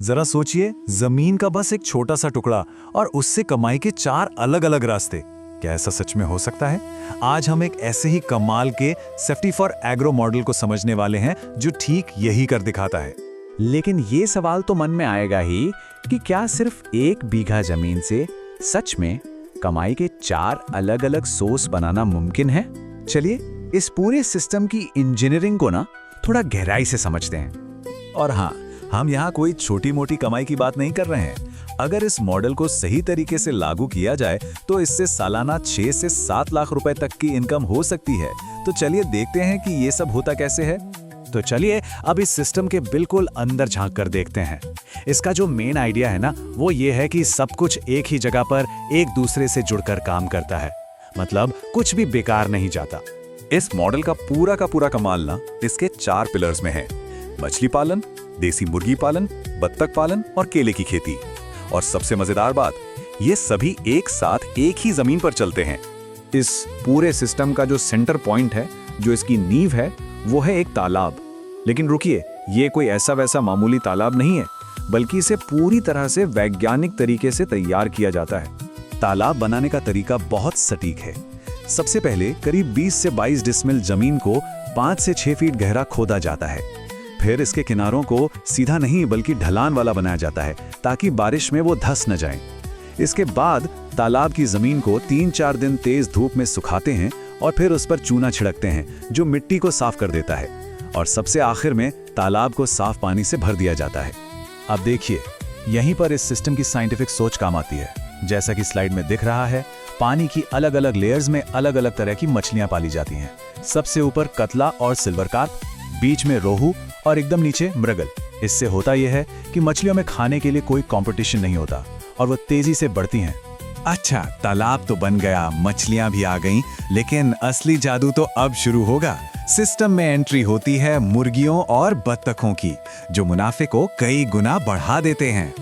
जरा सोचिए, जमीन का बस एक छोटा सा टुकड़ा और उससे कमाई के 4 अलग-अलग रास्ते। क्या ऐसा सच में हो सकता है? आज हम एक ऐसे ही कमाल के सेफ्टी फॉर एग्रो मॉडल को समझने वाले हैं जो ठीक यही कर दिखाता है। लेकिन ये सवाल तो मन में आएगा ही कि क्या सिर्फ 1 बीघा जमीन से सच में कमाई के 4 अलग-अलग सोर्स बनाना मुमकिन है? चलिए इस पूरे सिस्टम की इंजीनियरिंग को ना थोड़ा गहराई से समझते हैं। और हाँ, हम यहाँ कोई छोटी मोटी कमाई की बात नहीं कर रहे हैं। अगर इस मॉडल को सही तरीके से लागू किया जाए तो इससे सालाना 6 से 7 लाख रुपए तक की इनकम हो सकती है। तो चलिए देखते हैं कि ये सब होता कैसे है। तो चलिए अब इस सिस्टम के बिल्कुल अंदर झांक कर देखते हैं। इसका जो मेन आइडिया है ना, वो ये है कि सब कुछ एक ही जगह पर एक दूसरे से जुड़कर काम करता है। मतलब कुछ भी बेकार नहीं जाता। इस मॉडल का पूरा कमाल ना इसके 4 पिलर्स में है: मछली पालन, देसी मुर्गी पालन, बत्तख पालन और केले की खेती। और सबसे मजेदार बात, ये सभी एक साथ एक ही जमीन पर चलते हैं। इस पूरे सिस्टम का जो सेंटर पॉइंट है, जो इसकी नींव है, वो है एक तालाब। लेकिन रुकिए, ये कोई ऐसा वैसा मामूली तालाब नहीं है, बल्कि इसे पूरी तरह से वैज्ञानिक तरीके से तैयार किया जाता है। तालाब बनाने का तरीका बहुत सटीक है। सबसे पहले करीब 20 से 22 डिसमिल जमीन को 5 से 6 फीट गहरा खोदा जाता है। फिर इसके किनारों को सीधा नहीं बल्कि ढलान वाला बनाया जाता है ताकि बारिश में वो धंस न जाए। इसके बाद तालाब की जमीन को 3-4 दिन तेज धूप में सुखाते हैं और फिर उस पर चूना छिड़कते हैं जो मिट्टी को साफ कर देता है। और सबसे आखिर में तालाब को साफ पानी से भर दिया जाता है। अब देखिए, यहीं पर इस सिस्टम की साइंटिफिक सोच काम आती है। जैसा कि स्लाइड में दिख रहा है, पानी की अलग-अलग लेयर्स में अलग-अलग तरह की मछलियां पाली जाती हैं। सबसे ऊपर कतला और सिल्वर कार्प, बीच में रोहू और एकदम नीचे मृगल। इससे होता यह है कि मछलियों में खाने के लिए कोई कंपटीशन नहीं होता और वो तेजी से बढ़ती हैं। अच्छा, तालाब तो बन गया, मछलियां भी आ गईं, लेकिन असली जादू तो अब शुरू होगा। सिस्टम में एंट्री होती है मुर्गियों और बत्तखों की, जो मुनाफे को कई गुना बढ़ा देते हैं।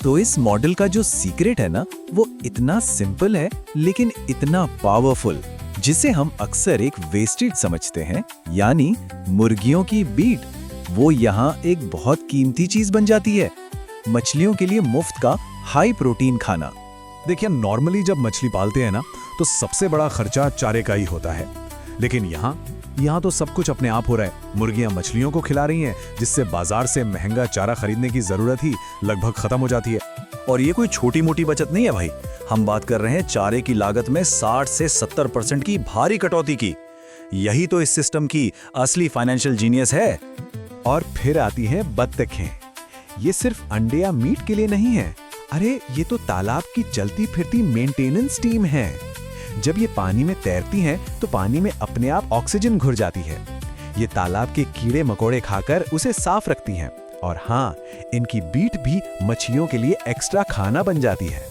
तो इस मॉडल का जो सीक्रेट है ना, वो इतना सिंपल है लेकिन इतना पावरफुल, जिसे हम अक्सर एक वेस्टेज समझते हैं, यानी मुर्गियों की बीट, वो यहाँ एक बहुत कीमती चीज बन जाती है। मछलियों के लिए मुफ्त का हाई प्रोटीन खाना। देखिए, नॉर्मली जब मछली पालते हैं ना, तो सबसे बड़ा खर्चा चारे का ही होता है। लेकिन यहाँ तो सब कुछ अपने आप हो रहा है। मुर्गियां मछलियों को खिला रही हैं, जिससे बाजार से महंगा चारा खरीदने की जरूरत ही लगभग खत्म हो जाती है। और ये कोई छोटी मोटी बचत नहीं है भाई। हम बात कर रहे हैं चारे की लागत में 60 से 70% की भारी कटौती की। यही तो इस सिस्टम की असली फाइनेंशियल जीनियस है। और फिर आती हैं बत्तखें। ये सिर्फ अंडे या मीट के लिए नहीं है। अरे, ये तो तालाब की चलती फिरती मेंटेनेंस टीम है। जब ये पानी में तैरती हैं तो पानी में अपने आप ऑक्सीजन घुल जाती है। ये तालाब के कीड़े मकोड़े खाकर उसे साफ रखती हैं। और हाँ, इनकी बीट भी मछलियों के लिए एक्स्ट्रा खाना बन जाती है।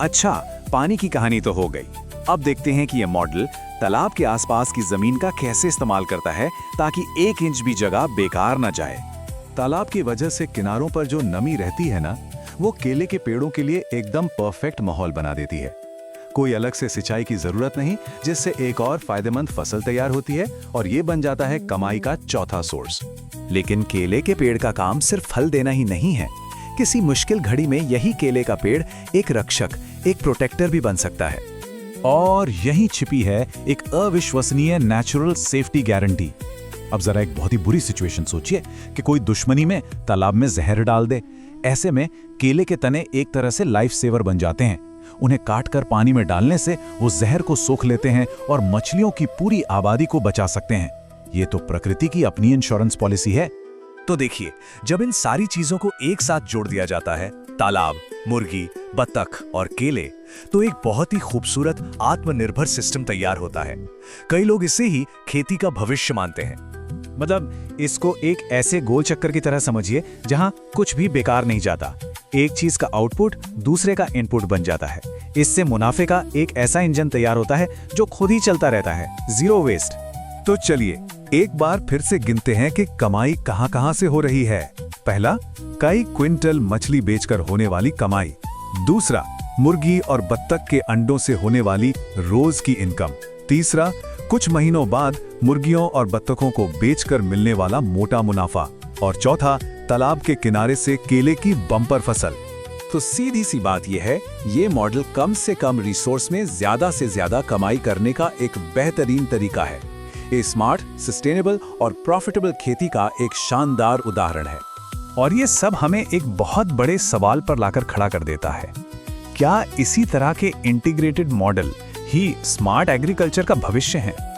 अच्छा, पानी की कहानी तो हो गई। अब देखते हैं कि यह मॉडल तालाब के आसपास की जमीन का कैसे इस्तेमाल करता है ताकि 1 इंच भी जगह बेकार न जाए। तालाब की वजह से किनारों पर जो नमी रहती है ना, वो केले के पेड़ों के लिए एकदम परफेक्ट माहौल बना देती है। कोई अलग से सिंचाई की जरूरत नहीं, जिससे एक और फायदेमंद फसल तैयार होती है और ये बन जाता है कमाई का चौथा सोर्स। लेकिन केले के पेड़ का काम सिर्फ फल देना ही नहीं है। किसी मुश्किल घड़ी में यही केले का पेड़ एक रक्षक, एक प्रोटेक्टर भी बन सकता है। और यहीं छिपी है एक अविश्वसनीय नेचुरल सेफ्टी गारंटी। अब जरा एक बहुत ही बुरी सिचुएशन सोचिए कि कोई दुश्मनी में तालाब में जहर डाल दे। ऐसे में केले के तने एक तरह से लाइफ सेवर बन जाते हैं। उन्हें काटकर पानी में डालने से वो जहर को सोख लेते हैं और मछलियों की पूरी आबादी को बचा सकते हैं। ये तो प्रकृति की अपनी इंश्योरेंस पॉलिसी है। तो देखिए, जब इन सारी चीजों को एक साथ जोड़ दिया जाता है, तालाब, मुर्गी, बत्तख और केले, तो एक बहुत ही खूबसूरत आत्मनिर्भर सिस्टम तैयार होता है। कई लोग इसे ही खेती का भविष्य मानते हैं। मतलब इसको एक ऐसे गोल चक्कर की तरह समझिए जहां कुछ भी बेकार नहीं जाता। एक चीज का आउटपुट दूसरे का इनपुट बन जाता है। इससे मुनाफे का एक ऐसा इंजन तैयार होता है जो खुद ही चलता रहता है, जीरो वेस्ट। तो चलिए एक बार फिर से गिनते हैं कि कमाई कहां-कहां से हो रही है। पहला, कई क्विंटल मछली बेचकर होने वाली कमाई। दूसरा, मुर्गी और बत्तख के अंडों से होने वाली रोज की इनकम। तीसरा, कुछ महीनों बाद मुर्गियों और बत्तखों को बेचकर मिलने वाला मोटा मुनाफा। और चौथा, तालाब के किनारे से केले की बम्पर फसल। तो सीधी सी बात यह है, ये मॉडल कम से कम रिसोर्स में ज्यादा से ज्यादा कमाई करने का एक बेहतरीन तरीका है। ये स्मार्ट, सस्टेनेबल और प्रॉफिटेबल खेती का एक शानदार उदाहरण है। और ये सब हमें एक बहुत बड़े सवाल पर लाकर खड़ा कर देता है। क्या इसी तरह के इंटीग्रेटेड मॉडल ही स्मार्ट एग्रीकल्चर का भविष्य हैं?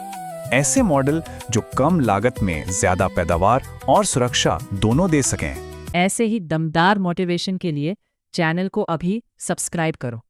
ऐसे मॉडल जो कम लागत में ज्यादा पैदावार और सुरक्षा दोनों दे सकें। ऐसे ही दमदार मोटिवेशन के लिए चैनल को अभी सब्सक्राइब करो।